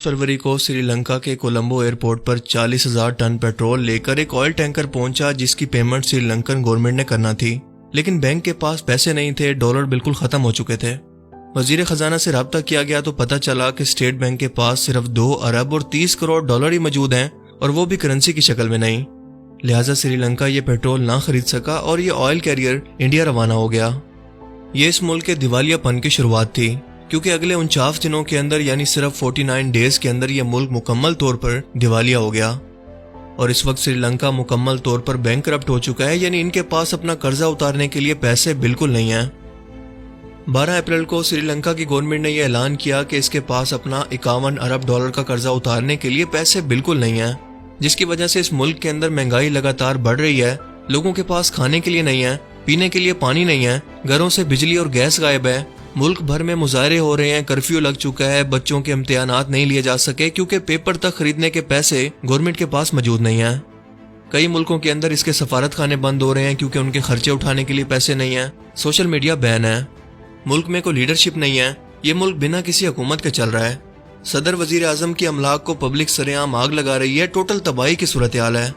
फरवरी को श्रीलंका के कोलंबो एयरपोर्ट पर 40,000 टन पेट्रोल लेकर एक ऑयल टैंकर पहुंचा जिसकी पेमेंट श्रीलंकन गवर्नमेंट ने करना थी, लेकिन बैंक के पास पैसे नहीं थे। डॉलर बिल्कुल खत्म हो चुके थे। वजीर खजाना से राब्ता किया गया तो पता चला कि स्टेट बैंक के पास सिर्फ 2 अरब और 30 करोड़ डॉलर ही मौजूद हैं, और वो भी करेंसी की शक्ल में नहीं। लिहाजा श्रीलंका ये पेट्रोल ना खरीद सका और ये ऑयल कैरियर इंडिया रवाना हो गया। ये इस मुल्क के दिवालियापन की शुरुआत थी, क्योंकि अगले 49 दिनों के अंदर यानी सिर्फ 49 डेज के अंदर यह मुल्क मुकम्मल तौर पर दिवालिया हो गया। और इस वक्त श्रीलंका मुकम्मल तौर पर बैंकरप्ट हो चुका है, यानी इनके पास अपना कर्जा उतारने के लिए पैसे बिल्कुल नहीं है। 12 अप्रैल को श्रीलंका की गवर्नमेंट ने यह ऐलान किया कि इसके पास अपना 51 अरब डॉलर का कर्जा उतारने के लिए पैसे बिल्कुल नहीं है, जिसकी वजह से इस मुल्क के अंदर महंगाई लगातार बढ़ रही है। लोगों के पास खाने के लिए नहीं है, पीने के लिए पानी नहीं है, घरों से बिजली और गैस गायब है। मुल्क भर में मुजाहरे हो रहे हैं, कर्फ्यू लग चुका है, बच्चों के इम्तिहानात नहीं लिए जा सके क्योंकि पेपर तक खरीदने के पैसे गवर्नमेंट के पास मौजूद नहीं है। कई मुल्कों के अंदर इसके सफारत खाने बंद हो रहे हैं क्योंकि उनके खर्चे उठाने के लिए पैसे नहीं है। सोशल मीडिया बैन है। मुल्क में कोई लीडरशिप नहीं है। ये मुल्क बिना किसी हुकूमत के चल रहा है। सदर वजीर आजम की अमलाक को पब्लिक सरेआम आग लगा रही है। टोटल तबाही की सूरत हाल है।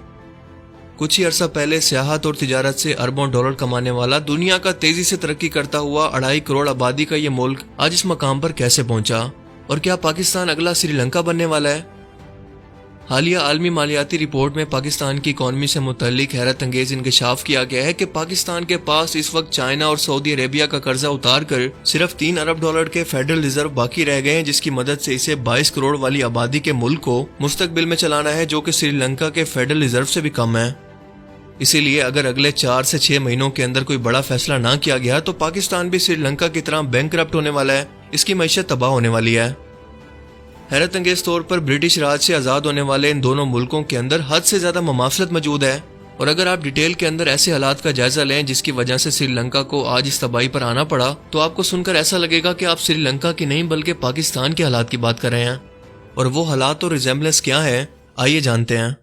कुछ ही अरसा पहले सियाहत और तिजारत से अरबों डॉलर कमाने वाला, दुनिया का तेजी से तरक्की करता हुआ 2.5 करोड़ आबादी का ये मुल्क आज इस मकाम पर कैसे पहुंचा? और क्या पाकिस्तान अगला श्रीलंका बनने वाला है? हालिया आलमी मालियाती रिपोर्ट में पाकिस्तान की इकॉनमी से मुतल्लिक हैरत अंगेज इंकशाफ किया गया है कि पाकिस्तान के पास इस वक्त चाइना और सऊदी अरेबिया का कर्जा उतार कर सिर्फ 3 अरब डॉलर के फेडरल रिजर्व बाकी रह गए हैं, जिसकी मदद से इसे 22 करोड़ वाली आबादी के मुल्क को मुस्तकबिल में चलाना है, जो कि श्रीलंका के फेडरल रिजर्व से भी कम है। इसीलिए अगर अगले 4 से 6 महीनों के अंदर कोई बड़ा फैसला ना किया गया तो पाकिस्तान भी श्रीलंका की तरह बैंकरप्ट होने वाला है। इसकी मईशत तबाह होने वाली है। हैरत अंगेज तौर पर ब्रिटिश राज से आजाद होने वाले इन दोनों मुल्कों के अंदर हद से ज्यादा ममासलत मौजूद है। और अगर आप डिटेल के अंदर ऐसे हालात का जायजा लें जिसकी वजह से श्रीलंका को आज इस तबाही पर आना पड़ा, तो आपको सुनकर ऐसा लगेगा कि आप श्रीलंका की नहीं बल्कि पाकिस्तान के हालात की बात कर रहे हैं। और वो हालात और रिजेम्बलेंस क्या है, आइए जानते हैं।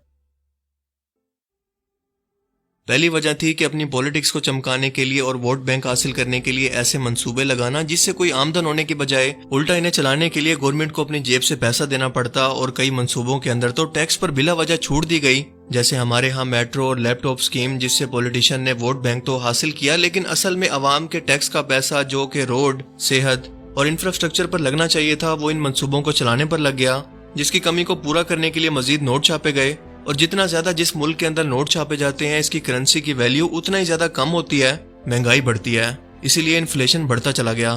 पहली वजह थी कि अपनी पॉलिटिक्स को चमकाने के लिए और वोट बैंक हासिल करने के लिए ऐसे मंसूबे लगाना जिससे कोई आमदन होने की बजाय उल्टा इन्हें चलाने के लिए गवर्नमेंट को अपनी जेब से पैसा देना पड़ता। और कई मंसूबों के अंदर तो टैक्स पर बिला वजह छूट दी गई, जैसे हमारे यहाँ मेट्रो और लैपटॉप स्कीम, जिससे पॉलिटिशियन ने वोट बैंक तो हासिल किया, लेकिन असल में अवाम के टैक्स का पैसा जो कि रोड, सेहत और इंफ्रास्ट्रक्चर पर लगना चाहिए था, वो इन मंसूबों को चलाने पर लग गया, जिसकी कमी को पूरा करने के लिए मजीद नोट छापे गए। और जितना ज्यादा जिस मुल्क के अंदर नोट छापे जाते हैं, इसकी करेंसी की वैल्यू उतना ही ज्यादा कम होती है, महंगाई बढ़ती है। इसीलिए इन्फ्लेशन बढ़ता चला गया,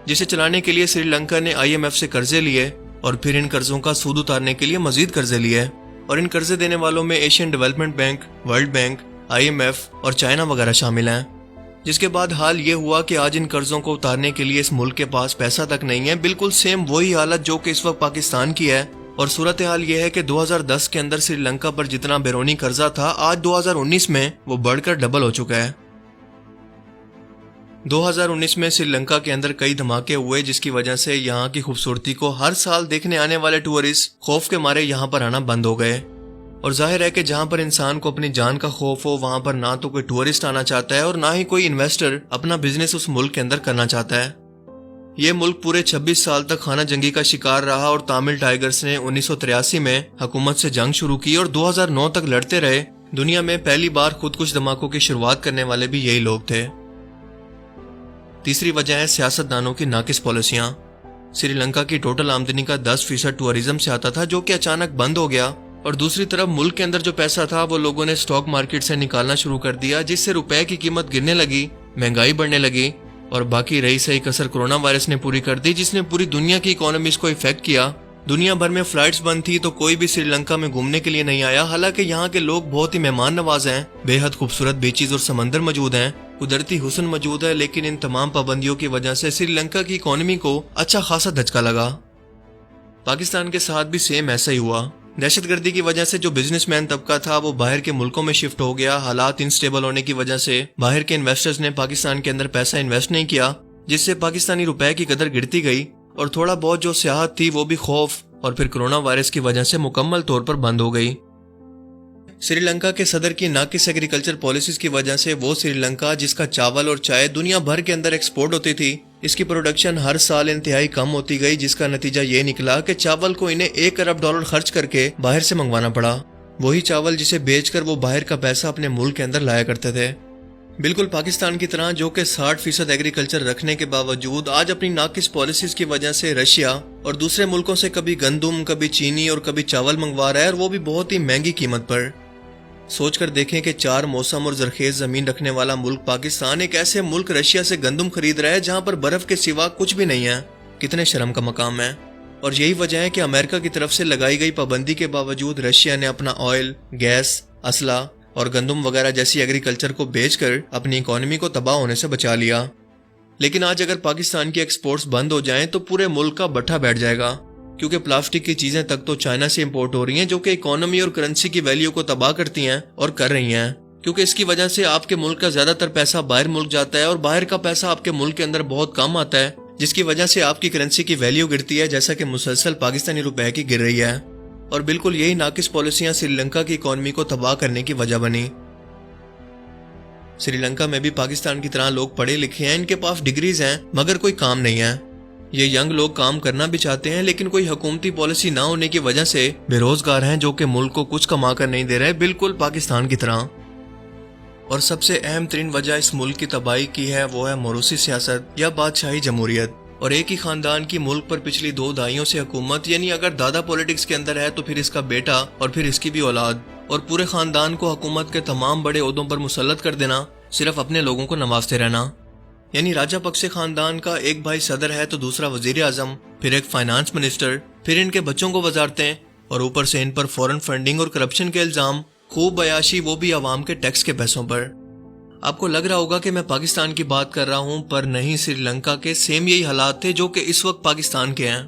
जिसे चलाने के लिए श्रीलंका ने IMF से कर्जे लिए और फिर इन कर्जों का सूद उतारने के लिए मजीद कर्जे लिए। और इन कर्जे देने वालों में Asian development bank, world bank, IMF और चाइना वगैरह शामिल हैं। जिसके बाद हाल ये हुआ कि आज इन कर्जों को उतारने के लिए इस मुल्क के पास पैसा तक नहीं है। बिल्कुल सेम वही हालत जो कि इस वक्त पाकिस्तान की है। और सूरत हाल ये है कि 2010 के अंदर श्रीलंका पर जितना बैरूनी कर्जा था, आज 2019 में वो बढ़कर डबल हो चुका है। 2019 में श्रीलंका के अंदर कई धमाके हुए, जिसकी वजह से यहाँ की खूबसूरती को हर साल देखने आने वाले टूरिस्ट खौफ के मारे यहाँ पर आना बंद हो गए। और जाहिर है कि जहाँ पर इंसान को अपनी जान का खौफ हो, वहाँ पर ना तो कोई टूरिस्ट आना चाहता है और ना ही कोई इन्वेस्टर अपना बिजनेस उस मुल्क के अंदर करना चाहता है। ये मुल्क पूरे 26 साल तक खाना जंगी का शिकार रहा और तमिल टाइगर्स ने 1983 में हुकूमत से जंग शुरू की और 2009 तक लड़ते रहे। दुनिया में पहली बार खुदकुश धमाकों की शुरुआत करने वाले भी यही लोग थे। तीसरी वजह है सियासतदानों की नाकिस पॉलिसियां। श्रीलंका की टोटल आमदनी का 10% टूरिज्म से आता था, जो कि अचानक बंद हो गया। और दूसरी तरफ मुल्क के अंदर जो पैसा था वो लोगों ने स्टॉक मार्केट से निकालना शुरू कर दिया, जिससे रुपए की कीमत गिरने लगी, महंगाई बढ़ने लगी। और बाकी रही सही कसर कोरोना वायरस ने पूरी कर दी, जिसने पूरी दुनिया की इकोनॉमीज को इफेक्ट किया। दुनिया भर में फ्लाइट्स बंद थी तो कोई भी श्रीलंका में घूमने के लिए नहीं आया। हालांकि यहाँ के लोग बहुत ही मेहमान नवाज हैं, बेहद खूबसूरत बीचेस और समंदर मौजूद हैं, कुदरती हुस्न मौजूद है। लेकिन इन तमाम पाबंदियों की वजह से श्रीलंका की इकोनॉमी को अच्छा खासा धचका लगा। पाकिस्तान के साथ भी सेम ऐसा ही हुआ। दहशतगर्दी की वजह से जो बिजनेसमैन तबका था वो बाहर के मुल्कों में शिफ्ट हो गया। हालात इनस्टेबल होने की वजह से बाहर के इन्वेस्टर्स ने पाकिस्तान के अंदर पैसा इन्वेस्ट नहीं किया, जिससे पाकिस्तानी रुपए की कदर गिरती गई। और थोड़ा बहुत जो सियाहत थी वो भी खौफ और फिर कोरोना वायरस की वजह से मुकम्मल तौर पर बंद हो गई। श्रीलंका के सदर की नाकिस एग्रीकल्चर पॉलिसीज की वजह से वो श्रीलंका जिसका चावल और चाय दुनिया भर के अंदर एक्सपोर्ट होती थी, اس کی پروڈکشن ہر سال انتہائی کم ہوتی گئی، جس کا نتیجہ یہ نکلا کہ چاول کو انہیں $1 ارب خرچ کر کے باہر سے منگوانا پڑا، وہی چاول جسے بیچ کر وہ باہر کا پیسہ اپنے ملک کے اندر لایا کرتے تھے۔ بالکل پاکستان کی طرح، جو کہ 60% ایگریکلچر رکھنے کے باوجود آج اپنی ناقص پالیسیز کی وجہ سے رشیا اور دوسرے ملکوں سے کبھی گندم، کبھی چینی اور کبھی چاول منگوا رہا ہے، اور وہ بھی بہت ہی مہنگی قیمت پر۔ سوچ کر دیکھیں کہ 4 موسم اور زرخیز زمین رکھنے والا ملک پاکستان ایک ایسے ملک رشیا سے گندم خرید رہا ہے جہاں پر برف کے سوا کچھ بھی نہیں ہے، کتنے شرم کا مقام ہے۔ اور یہی وجہ ہے کہ امریکہ کی طرف سے لگائی گئی پابندی کے باوجود رشیا نے اپنا آئل، گیس، اسلحہ اور گندم وغیرہ جیسی ایگریکلچر کو بیچ کر اپنی اکانومی کو تباہ ہونے سے بچا لیا۔ لیکن آج اگر پاکستان کی ایکسپورٹس بند ہو جائیں تو پورے ملک کا بٹھا بیٹھ جائے گا، کیونکہ پلاسٹک کی چیزیں تک تو چائنا سے امپورٹ ہو رہی ہیں، جو کہ اکانومی اور کرنسی کی ویلیو کو تباہ کرتی ہیں اور کر رہی ہیں، کیونکہ اس کی وجہ سے آپ کے ملک کا زیادہ تر پیسہ باہر ملک جاتا ہے اور باہر کا پیسہ آپ کے ملک کے اندر بہت کم آتا ہے، جس کی وجہ سے آپ کی کرنسی کی ویلیو گرتی ہے، جیسا کہ مسلسل پاکستانی روپے کی گر رہی ہے۔ اور بالکل یہی ناقص پالیسیاں سری لنکا کی اکانومی کو تباہ کرنے کی وجہ بنی۔ سری لنکا میں بھی پاکستان کی طرح لوگ پڑھے لکھے ہیں، ان کے پاس ڈگریز ہیں، مگر کوئی کام نہیں ہے۔ یہ ینگ لوگ کام کرنا بھی چاہتے ہیں، لیکن کوئی حکومتی پالیسی نہ ہونے کی وجہ سے بے روزگار ہیں، جو کہ ملک کو کچھ کما کر نہیں دے رہے، بالکل پاکستان کی طرح۔ اور سب سے اہم ترین وجہ اس ملک کی تباہی کی ہے، وہ ہے موروثی سیاست یا بادشاہی جمہوریت، اور ایک ہی خاندان کی ملک پر پچھلی 2 دہائیوں سے حکومت، یعنی اگر دادا پولیٹکس کے اندر ہے تو پھر اس کا بیٹا اور پھر اس کی بھی اولاد، اور پورے خاندان کو حکومت کے تمام بڑے عہدوں پر مسلط کر دینا، صرف اپنے لوگوں کو نوازتے رہنا۔ یعنی راجہ پکسے خاندان کا ایک بھائی صدر ہے تو دوسرا وزیر اعظم، پھر ایک فائنانس منسٹر، پھر ان کے بچوں کو وزارتیں، اور اوپر سے ان پر فورن فنڈنگ اور کرپشن کے الزام، خوب عیاشی، وہ بھی عوام کے ٹیکس کے پیسوں پر۔ آپ کو لگ رہا ہوگا کہ میں پاکستان کی بات کر رہا ہوں، پر نہیں، سری لنکا کے سیم یہی حالات تھے جو کہ اس وقت پاکستان کے ہیں۔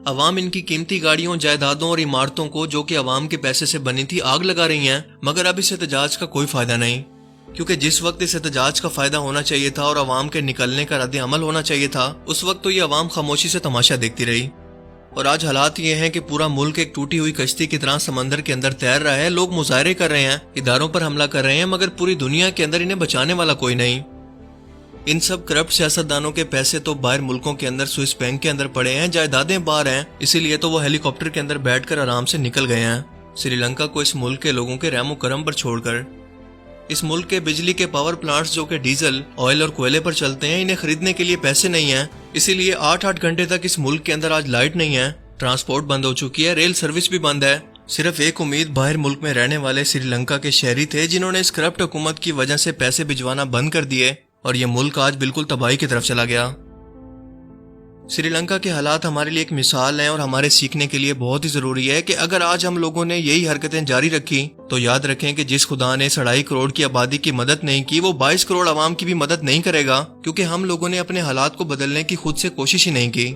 عوام ان کی قیمتی گاڑیوں، جائیدادوں اور عمارتوں کو، جو کہ عوام کے پیسے سے بنی تھی، آگ لگا رہی ہیں، مگر اب اس احتجاج کا کوئی فائدہ نہیں، کیونکہ جس وقت اس احتجاج کا فائدہ ہونا چاہیے تھا اور عوام کے نکلنے کا رد عمل ہونا چاہیے تھا، اس وقت تو یہ عوام خاموشی سے تماشا دیکھتی رہی۔ اور آج حالات یہ ہیں کہ پورا ملک ایک ٹوٹی ہوئی کشتی کی طرح سمندر کے اندر تیر رہا ہے، لوگ مظاہرے کر رہے ہیں، اداروں پر حملہ کر رہے ہیں، مگر پوری دنیا کے اندر انہیں بچانے والا کوئی نہیں۔ ان سب کرپٹ سیاستدانوں کے پیسے تو باہر ملکوں کے اندر سوئس بینک کے اندر پڑے ہیں، جائیدادیں باہر ہیں، اسی لیے تو وہ ہیلی کاپٹر کے اندر بیٹھ کر آرام سے نکل گئے ہیں سری لنکا کو اس ملک کے لوگوں کے رحم و کرم پر چھوڑ کر۔ اس ملک کے بجلی کے پاور پلانٹس، جو کہ ڈیزل، آئل اور کوئلے پر چلتے ہیں، انہیں خریدنے کے لیے پیسے نہیں ہیں، اسی لیے 8 گھنٹے تک اس ملک کے اندر آج لائٹ نہیں ہے، ٹرانسپورٹ بند ہو چکی ہے، ریل سروس بھی بند ہے۔ صرف ایک امید باہر ملک میں رہنے والے سری لنکا کے شہری تھے، جنہوں نے اس کرپٹ حکومت کی وجہ سے پیسے بھجوانا بند کر دیے، اور یہ ملک آج بالکل تباہی کی طرف چلا گیا۔ سری لنکا کے حالات ہمارے لیے ایک مثال ہیں اور ہمارے سیکھنے کے لیے بہت ہی ضروری ہے کہ اگر آج ہم لوگوں نے یہی حرکتیں جاری رکھی تو یاد رکھیں کہ جس خدا نے 2.5 کروڑ کی آبادی کی مدد نہیں کی، وہ 22 کروڑ عوام کی بھی مدد نہیں کرے گا، کیونکہ ہم لوگوں نے اپنے حالات کو بدلنے کی خود سے کوشش ہی نہیں کی۔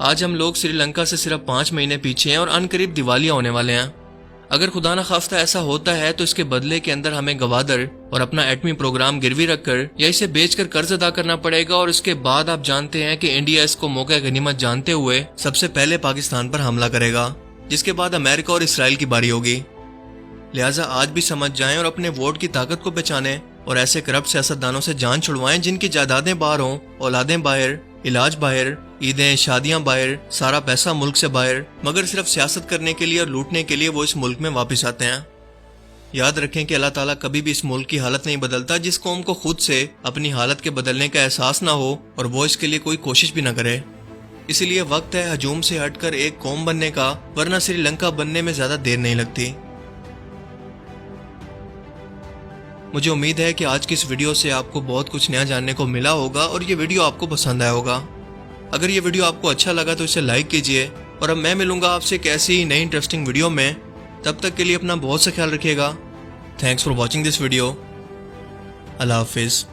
آج ہم لوگ سری لنکا سے صرف 5 مہینے پیچھے ہیں اور ان قریب دیوالیاں ہونے والے ہیں۔ اگر خدا نہ خواستہ ایسا ہوتا ہے تو اس کے بدلے کے اندر ہمیں گوادر اور اپنا ایٹمی پروگرام گروی رکھ کر یا اسے بیچ کر قرض ادا کرنا پڑے گا، اور اس کے بعد آپ جانتے ہیں کہ انڈیا اس کو موقع غنیمت جانتے ہوئے سب سے پہلے پاکستان پر حملہ کرے گا، جس کے بعد امریکہ اور اسرائیل کی باری ہوگی۔ لہٰذا آج بھی سمجھ جائیں اور اپنے ووٹ کی طاقت کو پہچانیں، اور ایسے کرپٹ سیاستدانوں سے جان چھڑوائیں جن کی جائیدادیں باہر ہوں، اولادیں باہر، علاج باہر، عیدیں، شادیاں باہر، سارا پیسہ ملک سے باہر، مگر صرف سیاست کرنے کے لیے اور لوٹنے کے لیے وہ اس ملک میں واپس آتے ہیں۔ یاد رکھیں کہ اللہ تعالیٰ کبھی بھی اس ملک کی حالت نہیں بدلتا جس قوم کو خود سے اپنی حالت کے بدلنے کا احساس نہ ہو اور وہ اس کے لیے کوئی کوشش بھی نہ کرے۔ اسی لیے وقت ہے ہجوم سے ہٹ کر ایک قوم بننے کا، ورنہ سری لنکا بننے میں زیادہ دیر نہیں لگتی۔ مجھے امید ہے کہ آج کی اس ویڈیو سے آپ کو بہت کچھ نیا جاننے کو ملا ہوگا اور یہ ویڈیو آپ کو پسند آیا ہوگا۔ اگر یہ ویڈیو آپ کو اچھا لگا تو اسے لائک کیجئے، اور اب میں ملوں گا آپ سے ایک ایسی نئی انٹرسٹنگ ویڈیو میں۔ تب تک کے لیے اپنا بہت سا خیال رکھیے گا۔ Thanks for watching this video. اللہ حافظ۔